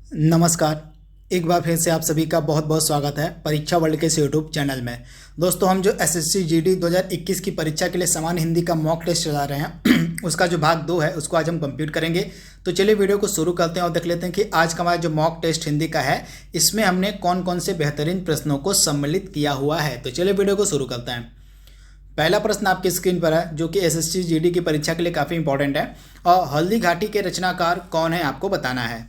नमस्कार। एक बार फिर से आप सभी का बहुत बहुत स्वागत है परीक्षा वर्ल्ड के इस यूट्यूब चैनल में। दोस्तों, हम जो एसएससी जीडी 2021 की परीक्षा के लिए सामान्य हिंदी का मॉक टेस्ट चला रहे हैं उसका जो भाग 2 है उसको आज हम कंप्लीट करेंगे। तो चलिए वीडियो को शुरू करते हैं और देख लेते हैं कि आज का हमारा जो मॉक टेस्ट हिंदी का है इसमें हमने कौन कौन से बेहतरीन प्रश्नों को सम्मिलित किया हुआ है। तो चलिए वीडियो को शुरू करते हैं। पहला प्रश्न आपकी स्क्रीन पर है जो कि एसएससी जीडी की परीक्षा के लिए काफ़ी इंपॉर्टेंट है। और हल्दी घाटी के रचनाकार कौन है आपको बताना है।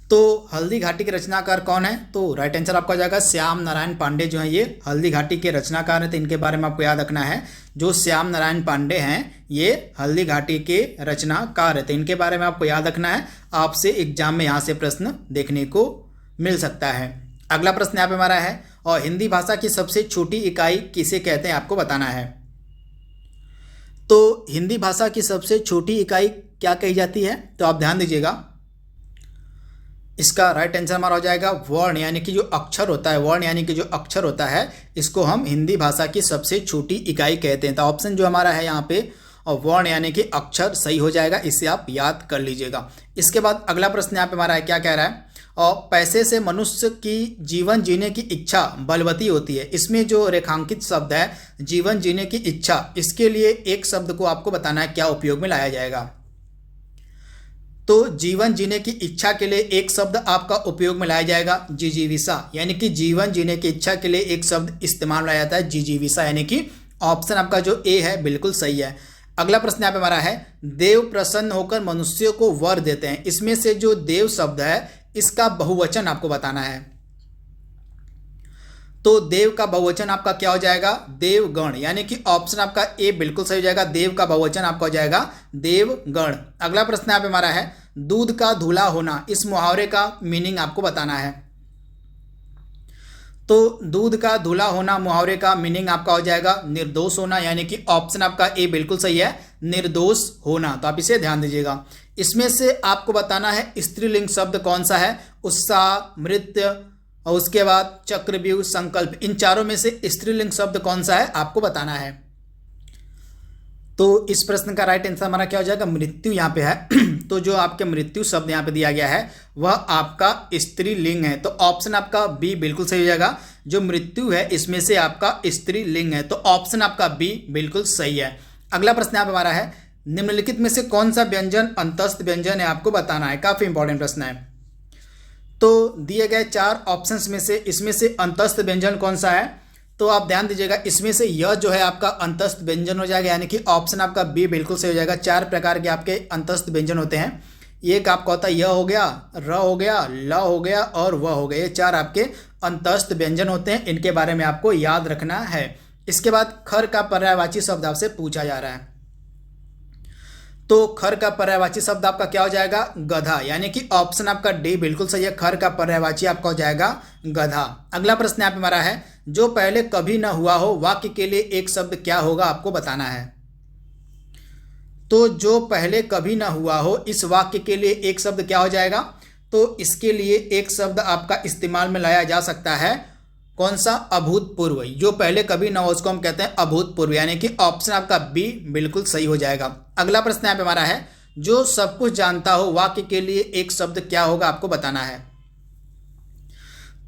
तो हल्दी घाटी के रचनाकार कौन है, तो राइट आंसर आपका हो जाएगा श्याम नारायण पांडे जो है ये हल्दी घाटी के रचनाकार हैं। तो इनके बारे में आपको याद रखना है, जो श्याम नारायण पांडे हैं ये हल्दी घाटी के रचनाकार है। तो इनके बारे में आपको याद रखना है, आपसे एग्जाम में यहाँ से प्रश्न देखने को मिल सकता है। अगला प्रश्न यहाँ पे हमारा है, और हिंदी भाषा की सबसे छोटी इकाई किसे कहते हैं आपको बताना है। तो हिंदी भाषा की सबसे छोटी इकाई क्या कही जाती है, तो आप ध्यान दीजिएगा। इसका राइट आंसर हमारा हो जाएगा वर्ण, यानी कि जो अक्षर होता है, वर्ण यानी कि जो अक्षर होता है इसको हम हिंदी भाषा की सबसे छोटी इकाई कहते हैं। तो ऑप्शन जो हमारा है यहाँ पे और वर्ण यानी कि अक्षर सही हो जाएगा, इससे आप याद कर लीजिएगा। इसके बाद अगला प्रश्न यहाँ पे हमारा है, क्या कह रहा है, और पैसे से मनुष्य की जीवन जीने की इच्छा बलवती होती है। इसमें जो रेखांकित शब्द है जीवन जीने की इच्छा, इसके लिए एक शब्द को आपको बताना है क्या उपयोग में लाया जाएगा। तो जीवन जीने की इच्छा के लिए एक शब्द आपका उपयोग में लाया जाएगा जिजीविषा, यानी कि जीवन जीने की इच्छा के लिए एक शब्द इस्तेमाल लाया जाता है जिजीविषा, यानी कि ऑप्शन आपका जो ए है बिल्कुल सही है। अगला प्रश्न यहाँ पे हमारा है, देव प्रसन्न होकर मनुष्य को वर देते हैं। इसमें से जो देव शब्द है इसका बहुवचन आपको बताना है। तो देव का बहुवचन आपका क्या हो जाएगा, देवगण, यानी कि ऑप्शन आपका ए बिल्कुल सही हो जाएगा। देव का बहुवचन आपका हो जाएगा देवगण। अगला प्रश्न यहाँ पे हमारा है, दूध का धुला होना, इस मुहावरे का मीनिंग आपको बताना है। तो दूध का धुला होना मुहावरे का मीनिंग आपका हो जाएगा निर्दोष होना, यानी कि ऑप्शन आपका ए बिल्कुल सही है, निर्दोष होना। तो आप इसे ध्यान दीजिएगा। इसमें से आपको बताना है स्त्रीलिंग शब्द कौन सा है, उत्साह, मृत्य और उसके बाद चक्रव्यूह, संकल्प, इन चारों में से स्त्रीलिंग शब्द कौन सा है आपको बताना है। तो इस प्रश्न का राइट आंसर हमारा क्या हो जाएगा, मृत्यु यहाँ पे है। तो जो आपके मृत्यु शब्द यहाँ पे दिया गया है वह आपका स्त्रीलिंग है। तो ऑप्शन आपका बी बिल्कुल सही हो जाएगा, जो मृत्यु है इसमें से आपका स्त्रीलिंग है। तो ऑप्शन आपका बी बिल्कुल सही है। अगला प्रश्न यहाँ पे हमारा है, निम्नलिखित में से कौन सा व्यंजन अंतस्थ व्यंजन है आपको बताना है। काफी इंपॉर्टेंट प्रश्न है। तो दिए गए 4 ऑप्शंस में से इसमें से अंतस्थ व्यंजन कौन सा है, तो आप ध्यान दीजिएगा। इसमें से यह जो है आपका अंतस्थ व्यंजन हो जाएगा, यानी कि ऑप्शन आपका बी बिल्कुल सही हो जाएगा। 4 प्रकार के आपके अंतस्थ व्यंजन होते हैं। एक आपका होता है य हो गया, र हो गया, ल हो गया और व हो गया। ये 4 आपके अंतस्थ व्यंजन होते हैं, इनके बारे में आपको याद रखना है। इसके बाद खर का पर्यायवाची शब्द आपसे पूछा जा रहा है। तो खर का पर्यायवाची शब्द आपका क्या हो जाएगा, गधा, यानी कि ऑप्शन आपका डी बिल्कुल सही है। खर का पर्यायवाची आपका हो जाएगा गधा। अगला प्रश्न यहाँ पे हमारा है, जो पहले कभी ना हुआ हो वाक्य के लिए एक शब्द क्या होगा आपको बताना है। तो जो पहले कभी ना हुआ हो इस वाक्य के लिए एक शब्द क्या हो जाएगा, तो इसके लिए एक शब्द आपका इस्तेमाल में लाया जा सकता है, कौन सा, अभूतपूर्व। जो पहले कभी ना हो उसको हम कहते हैं अभूतपूर्व, यानी कि ऑप्शन आपका बी बिल्कुल सही हो जाएगा। अगला प्रश्न यहाँ पे हमारा है, जो सब कुछ जानता हो वाक्य के लिए एक शब्द क्या होगा आपको बताना है।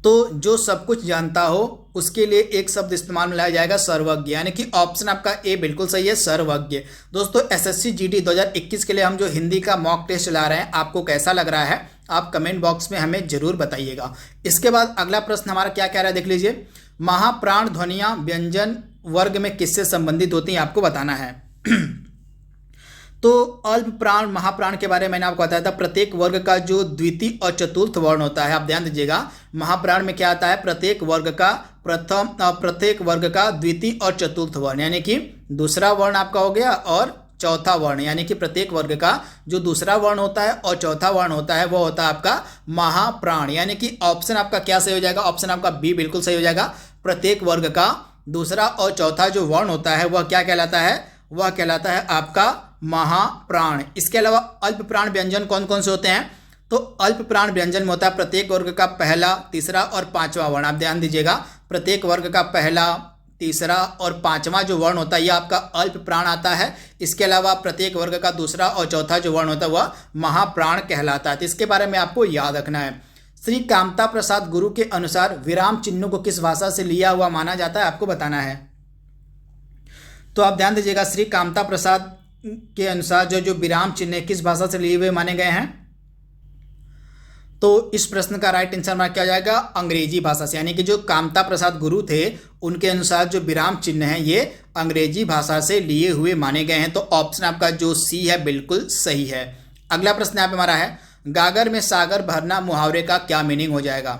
तो जो सब कुछ जानता हो उसके लिए एक शब्द इस्तेमाल में लाया जाएगा सर्वज्ञ, यानी कि ऑप्शन आपका ए बिल्कुल सही है, सर्वज्ञ। दोस्तों, एसएससी जीडी 2021 के लिए हम जो हिंदी का मॉक टेस्ट चला रहे हैं आपको कैसा लग रहा है आप कमेंट बॉक्स में हमें जरूर बताइएगा। इसके बाद अगला प्रश्न हमारा क्या कह रहा है देख लीजिए, महाप्राण ध्वनियां व्यंजन वर्ग में किससे संबंधित होती हैं आपको बताना है। तो अल्प प्राण महाप्राण के बारे में मैंने आपको बताया था, प्रत्येक वर्ग का जो द्वितीय और चतुर्थ वर्ण होता है, आप ध्यान दीजिएगा। महाप्राण में क्या आता है, प्रत्येक वर्ग का द्वितीय और चतुर्थ वर्ण, यानी कि दूसरा वर्ण आपका हो गया और चौथा वर्ण, यानी कि प्रत्येक वर्ग का जो दूसरा वर्ण होता है और चौथा वर्ण होता है वो होता है आपका महाप्राण, यानी कि ऑप्शन आपका क्या सही हो जाएगा, ऑप्शन आपका बी बिल्कुल सही हो जाएगा। प्रत्येक वर्ग का दूसरा और चौथा जो वर्ण होता है वह क्या कहलाता है, वह कहलाता है आपका महाप्राण। इसके अलावा अल्प प्राण व्यंजन कौन कौन से होते हैं, तो अल्प प्राण व्यंजन में होता है प्रत्येक वर्ग का पहला, तीसरा और पांचवा वर्ण। आप ध्यान दीजिएगा, प्रत्येक वर्ग का पहला, तीसरा और पांचवा जो वर्ण होता है यह आपका अल्प प्राण आता है। इसके अलावा प्रत्येक वर्ग का दूसरा और चौथा जो वर्ण होता है वह महाप्राण कहलाता है। तो इसके बारे में आपको याद रखना है। श्री कामता प्रसाद गुरु के अनुसार विराम चिन्हों को किस भाषा से लिया हुआ माना जाता है, आपको बताना है। तो आप ध्यान दीजिएगा, श्री कामता प्रसाद के अनुसार जो विराम चिन्ह किस भाषा से लिए हुए माने गए हैं। तो इस प्रश्न का राइट आंसर हमारा क्या हो जाएगा, अंग्रेजी भाषा से। यानी कि जो कामता प्रसाद गुरु थे उनके अनुसार जो विराम चिन्ह है ये अंग्रेजी भाषा से लिए हुए माने गए हैं। तो ऑप्शन आपका जो सी है बिल्कुल सही है। अगला प्रश्न यहाँ पे हमारा है, गागर में सागर भरना मुहावरे का क्या मीनिंग हो जाएगा।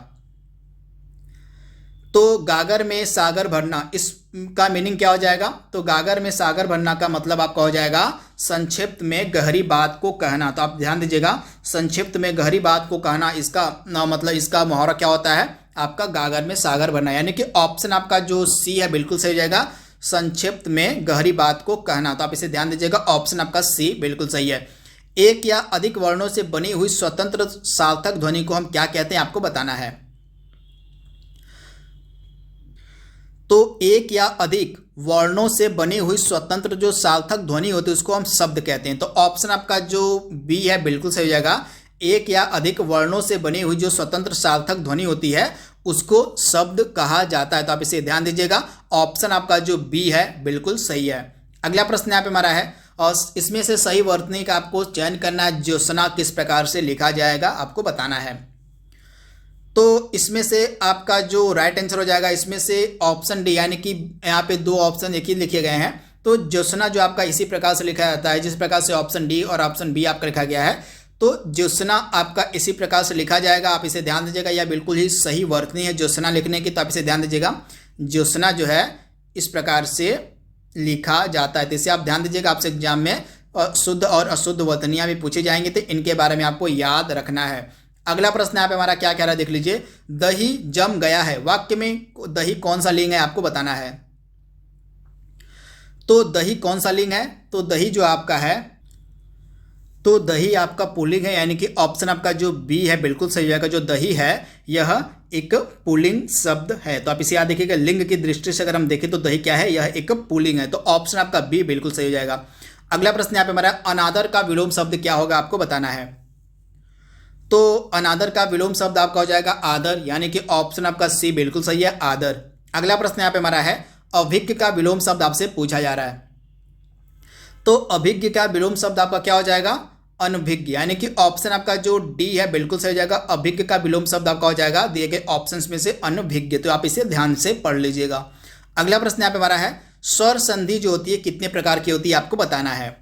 तो गागर में सागर भरना इसका मीनिंग क्या हो जाएगा। तो गागर में सागर भरना का मतलब आपका हो जाएगा संक्षिप्त में गहरी बात को कहना। तो आप ध्यान दीजिएगा, संक्षिप्त में गहरी बात को कहना, इसका मतलब इसका मुहावरा क्या होता है आपका, गागर में सागर भरना। यानी कि ऑप्शन आपका जो सी है बिल्कुल सही हो जाएगा, संक्षिप्त में गहरी बात को कहना। तो आप इसे ध्यान दीजिएगा, ऑप्शन आपका सी बिल्कुल सही है। एक या अधिक वर्णों से बनी हुई स्वतंत्र सार्थक ध्वनि को हम क्या कहते हैं, आपको बताना है। तो एक या अधिक वर्णों से बनी हुई स्वतंत्र जो सार्थक ध्वनि होती है उसको हम शब्द कहते हैं। तो ऑप्शन आपका जो बी है बिल्कुल सही हो जाएगा, एक या अधिक वर्णों से बनी हुई जो स्वतंत्र सार्थक ध्वनि होती है उसको शब्द कहा जाता है। तो आप इसे ध्यान दीजिएगा, ऑप्शन आपका जो बी है बिल्कुल सही है। अगला प्रश्न यहाँ पे हमारा है, और इसमें से सही वर्तनी का आपको चयन करना है। ज्योत्सना किस प्रकार से लिखा जाएगा, आपको बताना है। तो इसमें से आपका जो राइट आंसर हो जाएगा, इसमें से ऑप्शन डी, यानी कि यहाँ पे दो ऑप्शन एक ही लिखे गए हैं। तो ज्योत्सना जो आपका इसी प्रकार से लिखा जाता है जिस प्रकार से ऑप्शन डी और ऑप्शन बी आपका लिखा गया है। तो ज्योत्सना आपका इसी प्रकार से लिखा जाएगा। आप इसे ध्यान दीजिएगा, यह बिल्कुल ही सही वर्तनी है ज्योत्सना लिखने की। तो आप इसे ध्यान दीजिएगा, ज्योत्सना जो है इस प्रकार से लिखा जाता है। तो इसे आप ध्यान दीजिएगा, आपसे एग्जाम में शुद्ध और अशुद्ध वर्तनियाँ भी पूछी जाएंगी, तो इनके बारे में आपको याद रखना है। अगला प्रश्न यहाँ पे हमारा क्या कह रहा है, देख लीजिए। दही जम गया है वाक्य में दही कौन सा लिंग है, आपको बताना है। तो दही कौन सा लिंग है, तो दही जो आपका है, तो दही आपका पुल्लिंग है। यानी कि ऑप्शन आपका जो बी है बिल्कुल सही जाएगा। जो दही है यह एक पुल्लिंग शब्द है। तो आप इसे याद देखिएगा, लिंग की दृष्टि से अगर हम देखें तो दही क्या है, यह एक पुल्लिंग है। तो ऑप्शन आपका बी बिल्कुल सही हो जाएगा। अगला प्रश्न यहाँ पे हमारा, अनादर का विलोम शब्द क्या होगा, आपको बताना है। तो अनादर का विलोम शब्द आपका हो जाएगा आदर। यानी कि ऑप्शन आपका सी बिल्कुल सही है, आदर। अगला प्रश्न यहाँ पे हमारा है, अभिज्ञ का विलोम शब्द आपसे पूछा जा रहा है। तो अभिज्ञ का विलोम शब्द आपका क्या हो जाएगा, अनभिज्ञ। यानी कि ऑप्शन आपका जो डी है बिल्कुल सही हो जाएगा। अभिज्ञ का विलोम शब्द आपका हो जाएगा दिए गए ऑप्शंस में से अनभिज्ञ। तो आप इसे ध्यान से पढ़ लीजिएगा। अगला प्रश्न यहाँ पे हमारा है, स्वर संधि जो होती है कितने प्रकार की होती है, आपको बताना है।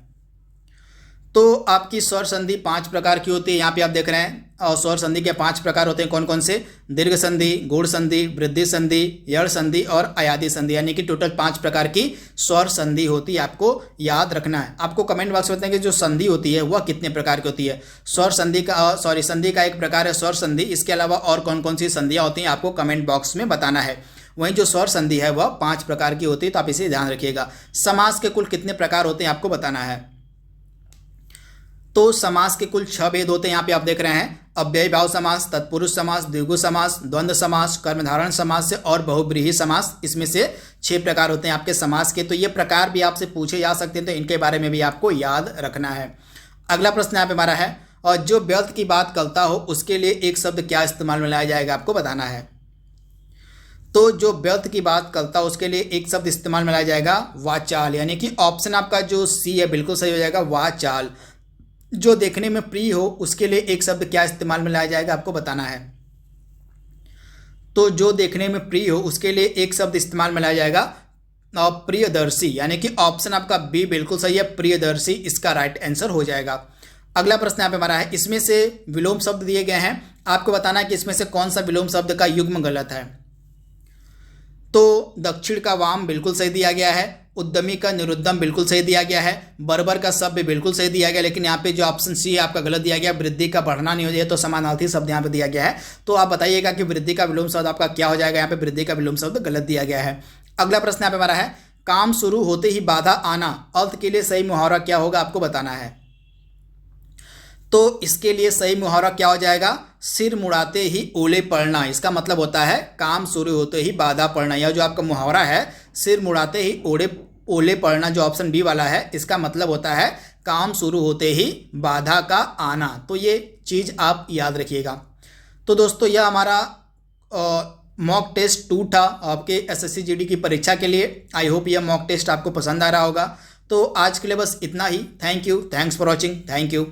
तो आपकी स्वर संधि 5 प्रकार की होती है। यहाँ पे आप देख रहे हैं, और स्वर संधि के 5 प्रकार होते हैं। कौन कौन से, दीर्घ संधि, गूढ़ संधि, वृद्धि संधि, यड़ संधि और अयादि संधि। यानी कि टोटल 5 प्रकार की स्वर संधि होती है, आपको याद रखना है। आपको कमेंट बॉक्स में बताएं कि जो संधि होती है वह कितने प्रकार की होती है। स्वर संधि का संधि का एक प्रकार है स्वर संधि। इसके अलावा और कौन कौन सी संधियाँ होती हैं आपको कमेंट बॉक्स में बताना है। वहीं जो स्वर संधि है वह 5 प्रकार की होती है। तो आप इसे ध्यान रखिएगा। समास के कुल कितने प्रकार होते हैं, आपको बताना है। तो समास के कुल 6 भेद होते हैं। यहाँ पे आप देख रहे हैं, अव्ययी भाव समास, तत्पुरुष समास, द्विगु समास, द्वंद्व समास, कर्मधारय समास से और बहुब्रीहि समास। इसमें से 6 प्रकार होते हैं आपके समास के। तो ये प्रकार भी आपसे पूछे जा सकते हैं, तो इनके बारे में भी आपको याद रखना है। अगला प्रश्न यहाँ पे हमारा है, और जो व्यर्थ की बात करता हो उसके लिए एक शब्द क्या इस्तेमाल में लाया जाएगा, आपको बताना है। तो जो व्यर्थ की बात करता हो उसके लिए एक शब्द इस्तेमाल में लाया जाएगा वाचाल। यानी कि ऑप्शन आपका जो सी है बिल्कुल सही हो जाएगा, वाचाल। जो देखने में प्रिय हो उसके लिए एक शब्द क्या इस्तेमाल में लाया जाएगा, आपको बताना है। तो जो देखने में प्रिय हो उसके लिए एक शब्द इस्तेमाल में लाया जाएगा प्रियदर्शी। यानी कि ऑप्शन आपका बी बिल्कुल सही है, प्रियदर्शी इसका राइट आंसर हो जाएगा। अगला प्रश्न यहाँ पे हमारा है, इसमें से विलोम शब्द दिए गए हैं, आपको बताना है कि इसमें से कौन सा विलोम शब्द का युग्म गलत है। तो दक्षिण का वाम बिल्कुल सही दिया गया है, उद्यमी का निरुद्यम बिल्कुल सही दिया गया है, बर्बर का सब भी बिल्कुल सही दिया गया। लेकिन यहाँ पे जो ऑप्शन सी है आपका गलत दिया गया, वृद्धि का बढ़ना नहीं हो जाए तो समानार्थी शब्द यहाँ पे दिया गया है। तो आप बताइएगा कि वृद्धि का विलोम शब्द आपका क्या हो जाएगा। यहाँ पे वृद्धि का विलोम शब्द गलत दिया गया है। अगला प्रश्न यहाँ पे हमारा है, काम शुरू होते ही बाधा आना अर्थ के लिए सही मुहावरा क्या होगा, आपको बताना है। तो इसके लिए सही मुहावरा क्या हो जाएगा, सिर मुड़ाते ही ओले पड़ना। इसका मतलब होता है काम शुरू होते ही बाधा पड़ना। यह जो आपका मुहावरा है सिर मुड़ाते ही ओले पड़ना, जो ऑप्शन बी वाला है, इसका मतलब होता है काम शुरू होते ही बाधा का आना। तो ये चीज़ आप याद रखिएगा। तो दोस्तों यह हमारा मॉक टेस्ट 2 था आपके एसएससी जीडी की परीक्षा के लिए। आई होप यह मॉक टेस्ट आपको पसंद आ रहा होगा। तो आज के लिए बस इतना ही। Thank you, thanks for watching, thank you.